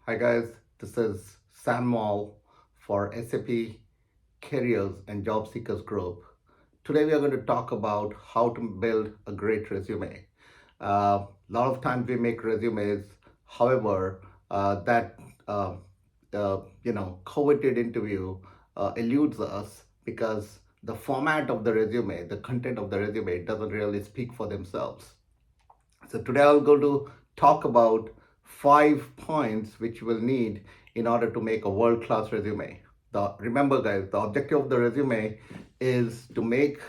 Hi guys, this is Sam Mall for SAP Careers and Job Seekers Group. Today we are going to talk about how to build a great resume. A lot of times we make resumes, however, that coveted interview eludes us because the format of the resume, the content of the resume doesn't really speak for themselves. So today I'm going to talk about 5 points which you will need in order to make a world-class resume. Remember guys, the objective of the resume is to make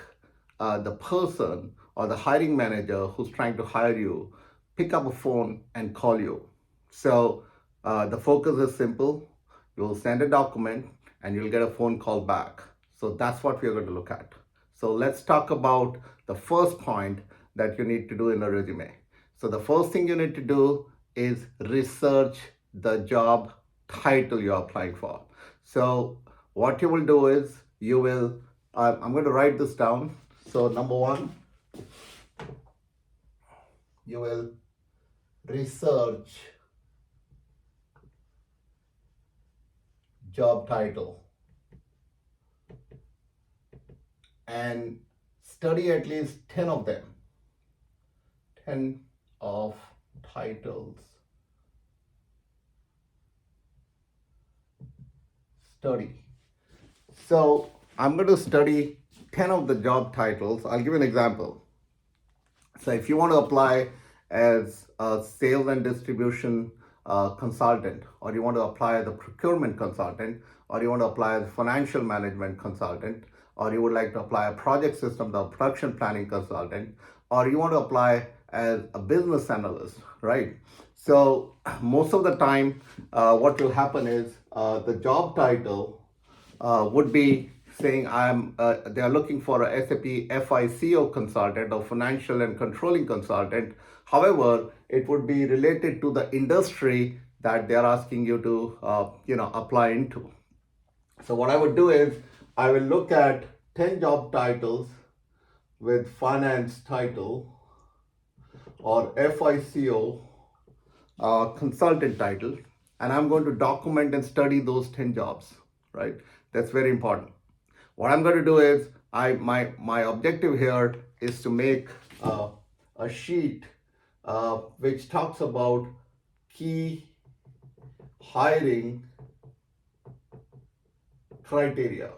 the person or the hiring manager who's trying to hire you pick up a phone and call you. So the focus is simple. You'll send a document and you'll get a phone call back. So that's what we're going to look at. So let's talk about the first point that you need to do in a resume. So the first thing you need to do is research the job title you're applying for. So what you will do is I'm going to write this down. So number one, you will research job title and study at least 10 of them. 10 of titles. Study. So I'm going to study 10 of the job titles. I'll give you an example. So if you want to apply as a sales and distribution consultant, or you want to apply as a procurement consultant, or you want to apply as a financial management consultant, or you would like to apply a project systems or production planning consultant, or you want to apply as a business analyst, right? So most of the time, what will happen is the job title would be saying they are looking for a SAP FICO consultant or financial and controlling consultant. However, it would be related to the industry that they are asking you to apply into. So what I would do is I will look at 10 job titles with finance title or FICO consultant title, and I'm going to document and study those 10 jobs, right? That's very important. What I'm going to do is my objective here is to make a sheet which talks about key hiring criteria.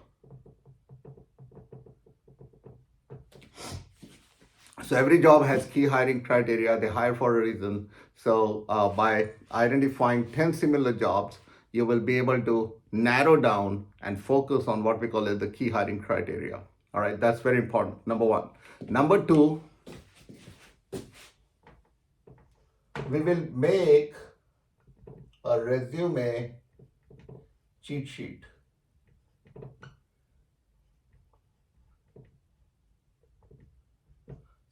So every job has key hiring criteria. They hire for a reason. So by identifying 10 similar jobs, you will be able to narrow down and focus on what we call as the key hiring criteria. All right, that's very important. Number one. Number two, we will make a resume cheat sheet.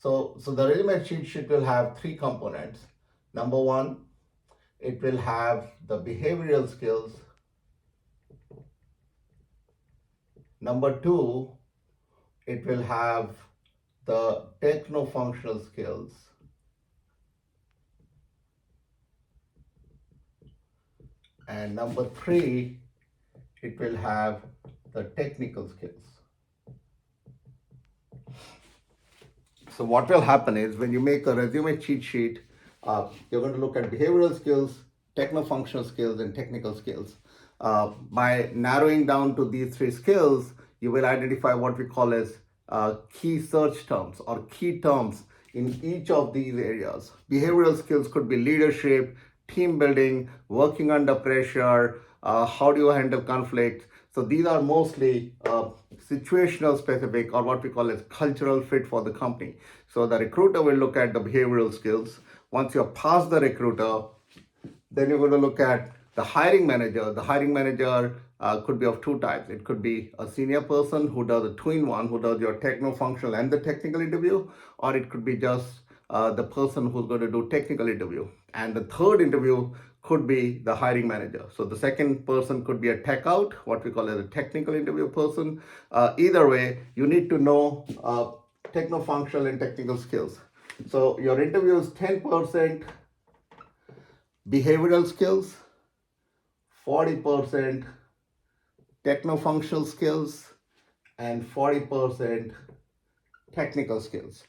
So the resume cheat sheet will have 3 components. Number one, it will have the behavioral skills. Number two, it will have the techno-functional skills. And number three, it will have the technical skills. So what will happen is when you make a resume cheat sheet, you're going to look at behavioral skills, techno-functional skills, and technical skills. By narrowing down to these 3 skills, you will identify what we call as key search terms or key terms in each of these areas. Behavioral skills could be leadership, team building, working under pressure, how do you handle conflict. So these are mostly situational specific or what we call as cultural fit for the company. So the recruiter will look at the behavioral skills. Once you're past the recruiter, then you're going to look at the hiring manager. The hiring manager could be of 2 types. It could be a senior person who does a 2-in-1, who does your techno-functional and the technical interview, or it could be just the person who's going to do technical interview. And the third interview could be the hiring manager. So the second person could be a tech out, what we call as a technical interview person. Either way, you need to know techno-functional and technical skills. So your interview is 10% behavioral skills, 40% techno-functional skills, and 40% technical skills.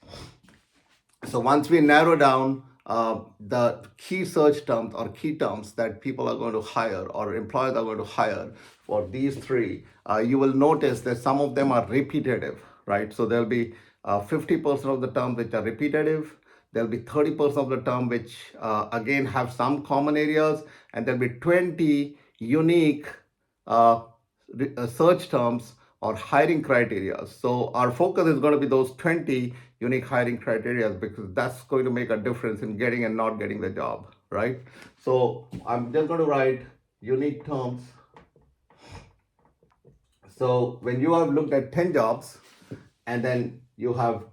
So once we narrow down the key search terms or key terms that people are going to hire or employers are going to hire for these three, you will notice that some of them are repetitive, right? So there'll be 50% of the terms which are repetitive. There'll be 30% of the term which again have some common areas, and there'll be 20 unique uh, search terms or hiring criteria. So our focus is going to be those 20 unique hiring criteria, because that's going to make a difference in getting and not getting the job, right? So I'm just going to write unique terms. So when you have looked at 10 jobs and then you have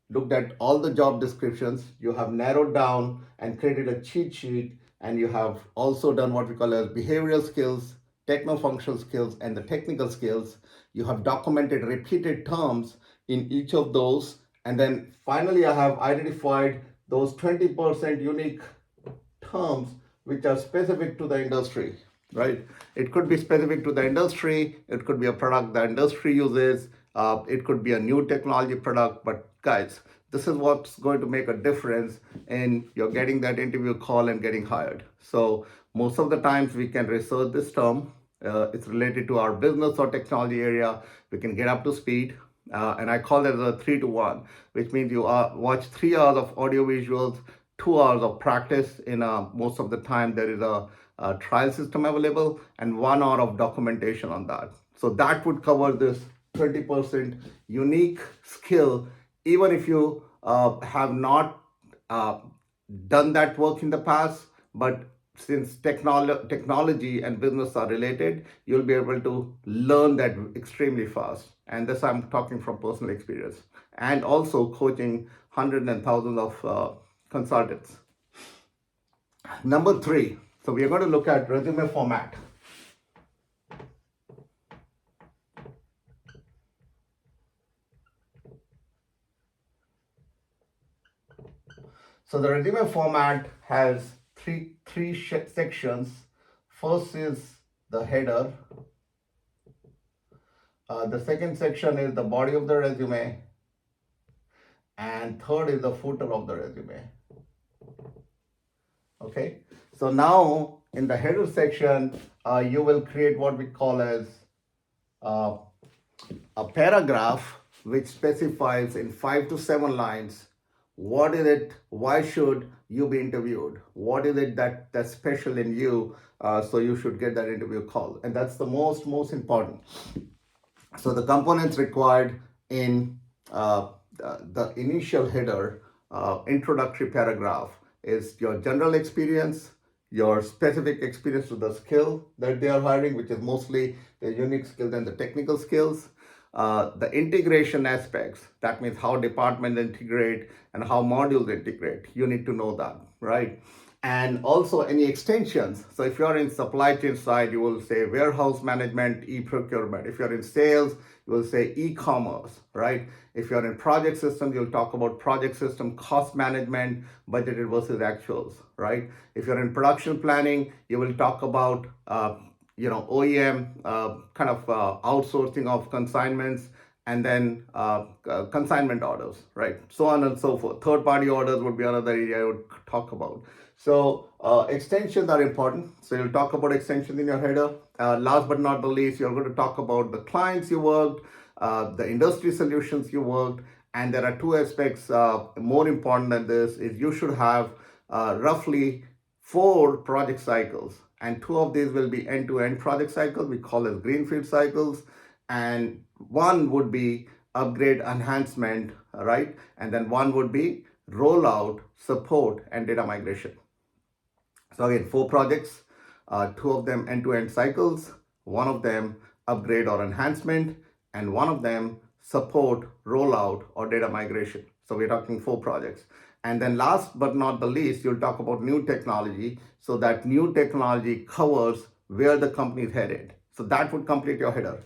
looked at all the job descriptions, you have narrowed down and created a cheat sheet, and you have also done what we call as behavioral skills, techno-functional skills, and the technical skills. You have documented repeated terms in each of those, and then finally I have identified those 20% unique terms which are specific to the industry, right? It could be specific to the industry, it could be a product the industry uses, it could be a new technology product. But guys, this is what's going to make a difference in your getting that interview call and getting hired. So most of the times we can research this term. It's related to our business or technology area. We can get up to speed. And I call that a 3-to-1, which means you watch 3 hours of audio visuals, 2 hours of practice. In most of the time there is a trial system available, and 1 hour of documentation on that. So that would cover this 20% unique skill, even if you have not done that work in the past. But since technology and business are related, you'll be able to learn that extremely fast. And this I'm talking from personal experience, and also coaching hundreds and thousands of consultants. Number 3, so we are going to look at resume format. So the resume format has three sections. First is the header. The second section is the body of the resume, and third is the footer of the resume. Okay, so now in the header section, you will create what we call as a paragraph which specifies in 5 to 7 lines what is it, why should you be interviewed, what is it that's special in you, so you should get that interview call. And that's the most important. So the components required in the initial header, introductory paragraph, is your general experience, your specific experience to the skill that they are hiring, which is mostly the unique skills and the technical skills. The integration aspects, that means how departments integrate and how modules integrate. You need to know that, right? And also any extensions. So if you're in supply chain side, you will say warehouse management, e-procurement. If you're in sales, you will say e-commerce, right? If you're in project systems, you'll talk about project system, cost management, budgeted versus actuals, right? If you're in production planning, you will talk about OEM kind of outsourcing of consignments, and then consignment orders, right? So on and so forth. Third party orders would be another area I would talk about. So extensions are important. So you'll talk about extensions in your header. Last but not the least, you're going to talk about the clients you worked, the industry solutions you worked. And there are 2 aspects more important than this, is you should have roughly 4 project cycles, and 2 of these will be end-to-end project cycles, we call as greenfield cycles, and 1 would be upgrade enhancement, right? And then 1 would be rollout, support, and data migration. So again, 4 projects, 2 of them end-to-end cycles, 1 of them upgrade or enhancement, and 1 of them support, rollout, or data migration. So we're talking 4 projects. And then last but not the least, you'll talk about new technology. So that new technology covers where the company is headed. So that would complete your header.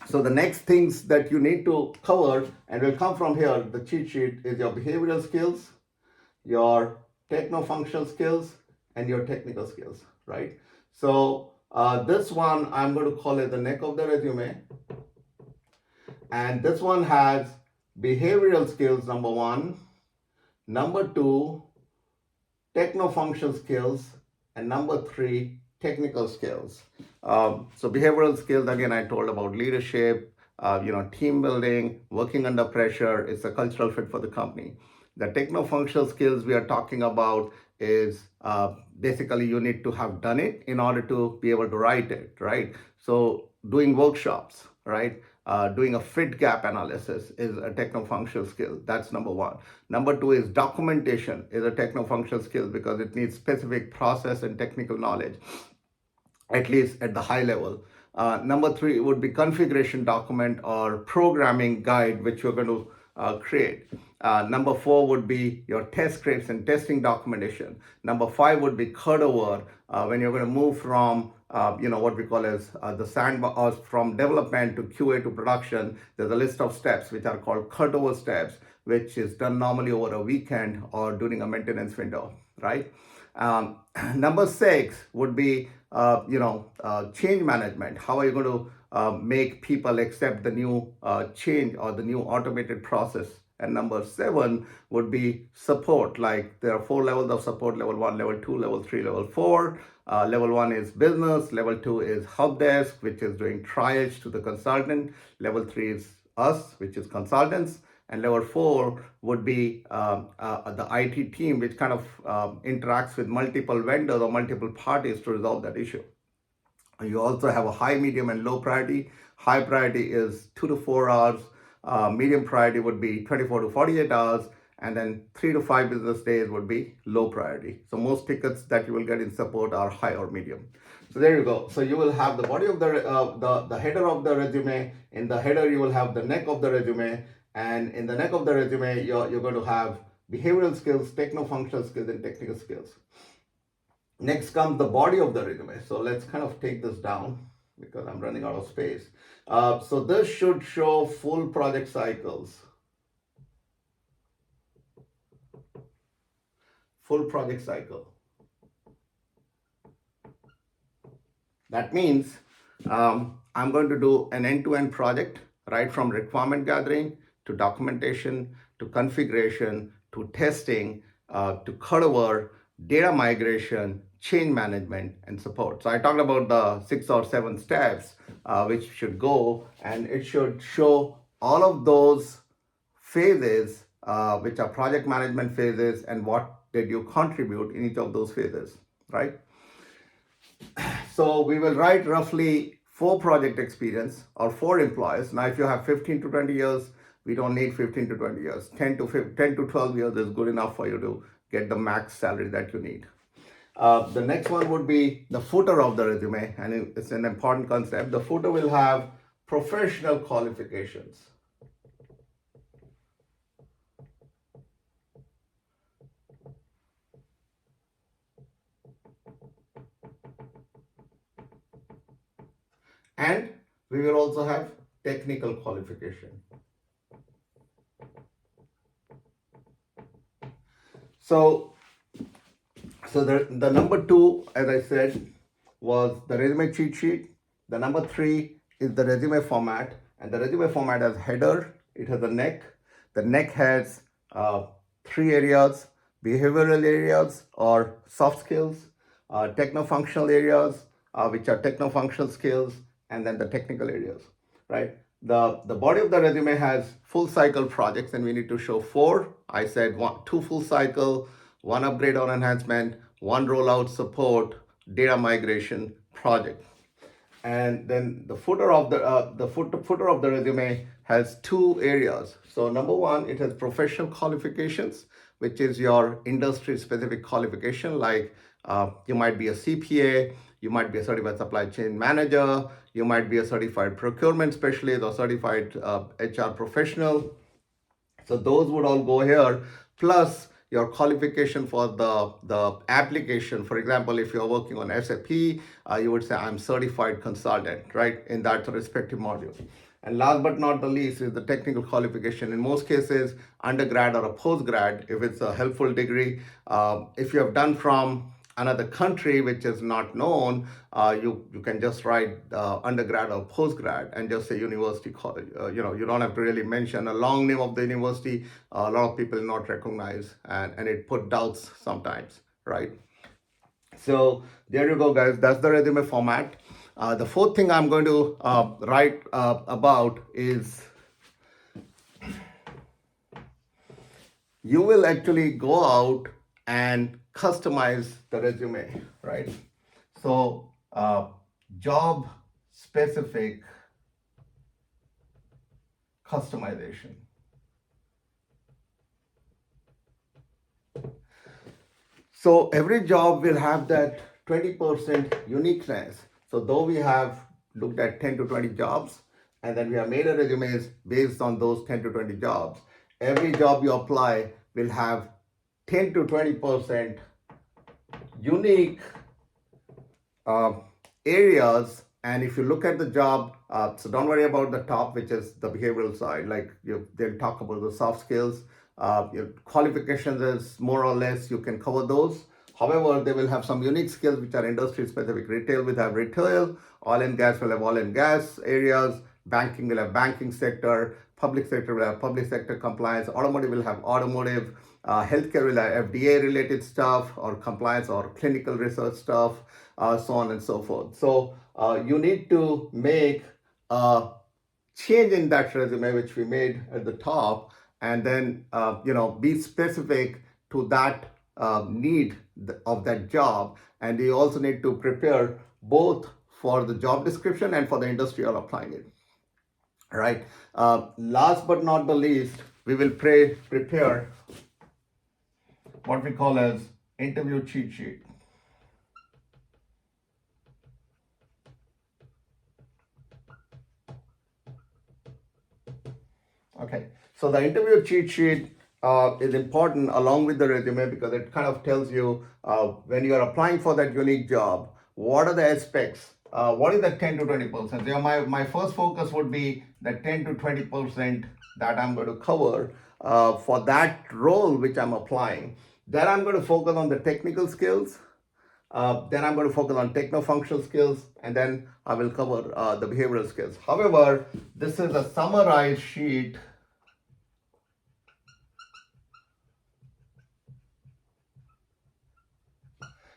So the next things that you need to cover, and will come from here, the cheat sheet, is your behavioral skills, your techno-functional skills, and your technical skills, right? So this one, I'm going to call it the neck of the resume. And this one has behavioral skills, number one. Number two, techno-functional skills. And number three, technical skills. So behavioral skills, again, I told about leadership, team building, working under pressure. It's a cultural fit for the company. The techno-functional skills we are talking about is basically you need to have done it in order to be able to write it, right? So doing workshops, right? Doing a fit gap analysis is a techno-functional skill. That's number one. Number two is documentation is a techno-functional skill because it needs specific process and technical knowledge, at least at the high level. Number three would be configuration document or programming guide, which you're going to create. Number four would be your test scripts and testing documentation. Number five would be cutover, when you're going to move from what we call as the sandbox, from development to QA to production. There's a list of steps which are called cutover steps, which is done normally over a weekend or during a maintenance window, right? Number six would be change management. How are you going to make people accept the new change or the new automated process? And number seven would be support. Like there are 4 levels of support: level 1, level 2, level 3, level 4. Level 1 is business, level 2 is help desk, which is doing triage to the consultant. Level 3 is us, which is consultants. And level 4 would be the IT team, which kind of interacts with multiple vendors or multiple parties to resolve that issue. You also have a high, medium, and low priority. High priority is 2 to 4 hours. Medium priority would be 24 to 48 hours. And then 3 to 5 business days would be low priority. So most tickets that you will get in support are high or medium. So there you go. So you will have the body of the header of the resume. In the header, you will have the neck of the resume. And in the neck of the resume, you're going to have behavioral skills, techno-functional skills, and technical skills. Next comes the body of the resume. So let's kind of take this down because I'm running out of space. So this should show full project cycles. Full project cycle. That means I'm going to do an end-to-end project, right from requirement gathering to documentation, to configuration, to testing, to cutover, data migration, change management, and support. So I talked about the 6 or 7 steps which should go, and it should show all of those phases, which are project management phases, and what did you contribute in each of those phases, right? So we will write roughly 4 project experience or 4 employees. Now, if you have 15 to 20 years, we don't need 15 to 20 years. 10 to 12 years is good enough for you to get the max salary that you need. The next one would be the footer of the resume, and it's an important concept. The footer will have professional qualifications. And we will also have technical qualification. So the number 2, as I said, was the resume cheat sheet. The number 3 is the resume format, and the resume format has header, it has a neck. The neck has 3 areas: behavioral areas or soft skills, techno-functional areas, which are techno-functional skills, and then the technical areas, right? The body of the resume has full cycle projects, and we need to show 4. I said 2 full cycle, 1 upgrade or enhancement, 1 rollout support, data migration project. And then the footer of the footer of the resume has 2 areas. So number 1, it has professional qualifications, which is your industry specific qualification. Like you might be a CPA, you might be a certified supply chain manager, you might be a certified procurement specialist or certified HR professional. So those would all go here, plus your qualification for the application. For example, if you're working on SAP, you would say I'm certified consultant, right, in that respective module. And last but not the least is the technical qualification. In most cases, undergrad or a postgrad, if it's a helpful degree. If you have done from another country which is not known, you can just write undergrad or postgrad and just say university college. You don't have to really mention a long name of the university. A lot of people not recognize, and it put doubts sometimes, right? So there you go, guys. That's the resume format. The fourth thing I'm going to write about is you will actually go out and customize the resume, right? So job specific customization. So every job will have that 20% uniqueness. So though we have looked at 10 to 20 jobs, and then we have made a resumes based on those 10 to 20 jobs, every job you apply will have 10 to 20% unique areas. And if you look at the job, so don't worry about the top, which is the behavioral side. Like they'll talk about the soft skills. Your qualifications is more or less you can cover those. However, they will have some unique skills which are industry specific. Retail will have retail, oil and gas will have oil and gas areas, banking will have banking sector, public sector will have public sector compliance, automotive will have automotive, healthcare will have FDA related stuff or compliance or clinical research stuff, so on and so forth. So you need to make a change in that resume which we made at the top, and then be specific to that need of that job. And you also need to prepare both for the job description and for the industry you're applying it. Right. Last but not the least, we will prepare what we call as interview cheat sheet. Okay, so the interview cheat sheet is important along with the resume because it kind of tells you when you are applying for that unique job, what are the aspects, what is the 10 to 20%. My first focus would be the 10 to 20% that I'm going to cover for that role which I'm applying. Then I'm going to focus on the technical skills. Then I'm going to focus on techno-functional skills, and then I will cover the behavioral skills. However, this is a summarized sheet.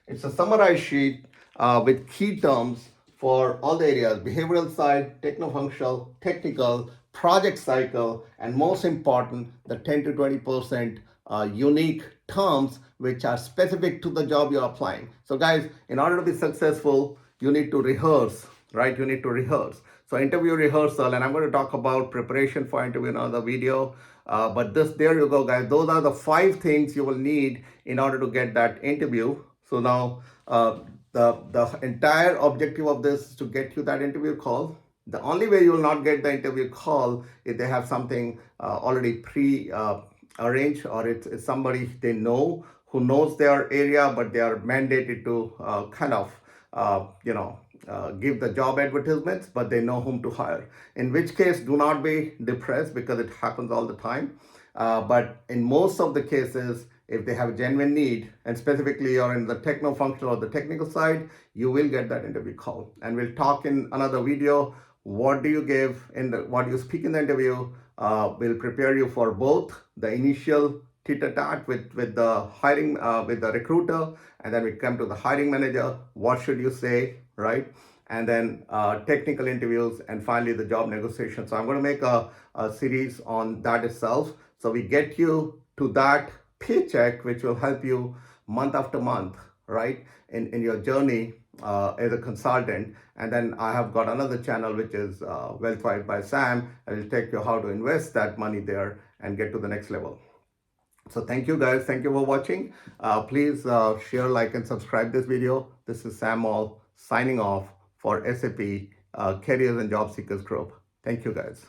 It's a summarized sheet with key terms for all the areas: behavioral side, techno-functional, technical, project cycle, and most important, the 10 to 20% unique terms which are specific to the job you're applying. So guys, in order to be successful, you need to rehearse, right? You need to rehearse. So interview rehearsal, and I'm going to talk about preparation for interview in another video. But there you go, guys. Those are the 5 things you will need in order to get that interview. So now the entire objective of this is to get you that interview call. The only way you will not get the interview call if they have something already pre-arranged, or it's somebody they know who knows their area, but they are mandated to give the job advertisements, but they know whom to hire. In which case, do not be depressed because it happens all the time. But in most of the cases, if they have a genuine need, and specifically you're in the techno-functional or the technical side, you will get that interview call. And we'll talk in another video. What do you give what do you speak in the interview? We'll prepare you for both the initial tit-a-tat with the hiring, with the recruiter, and then we come to the hiring manager. What should you say, right? And then technical interviews, and finally the job negotiation. So I'm going to make a series on that itself. So we get you to that paycheck, which will help you month after month, right, in your journey as a consultant. And then I have got another channel which is Wealth Wise by Sam. I will take you how to invest that money there and get to the next level. So thank you, guys. Thank you for watching. Please share, like, and subscribe this video. This is Sam All signing off for SAP Careers and Job Seekers Group. Thank you, guys.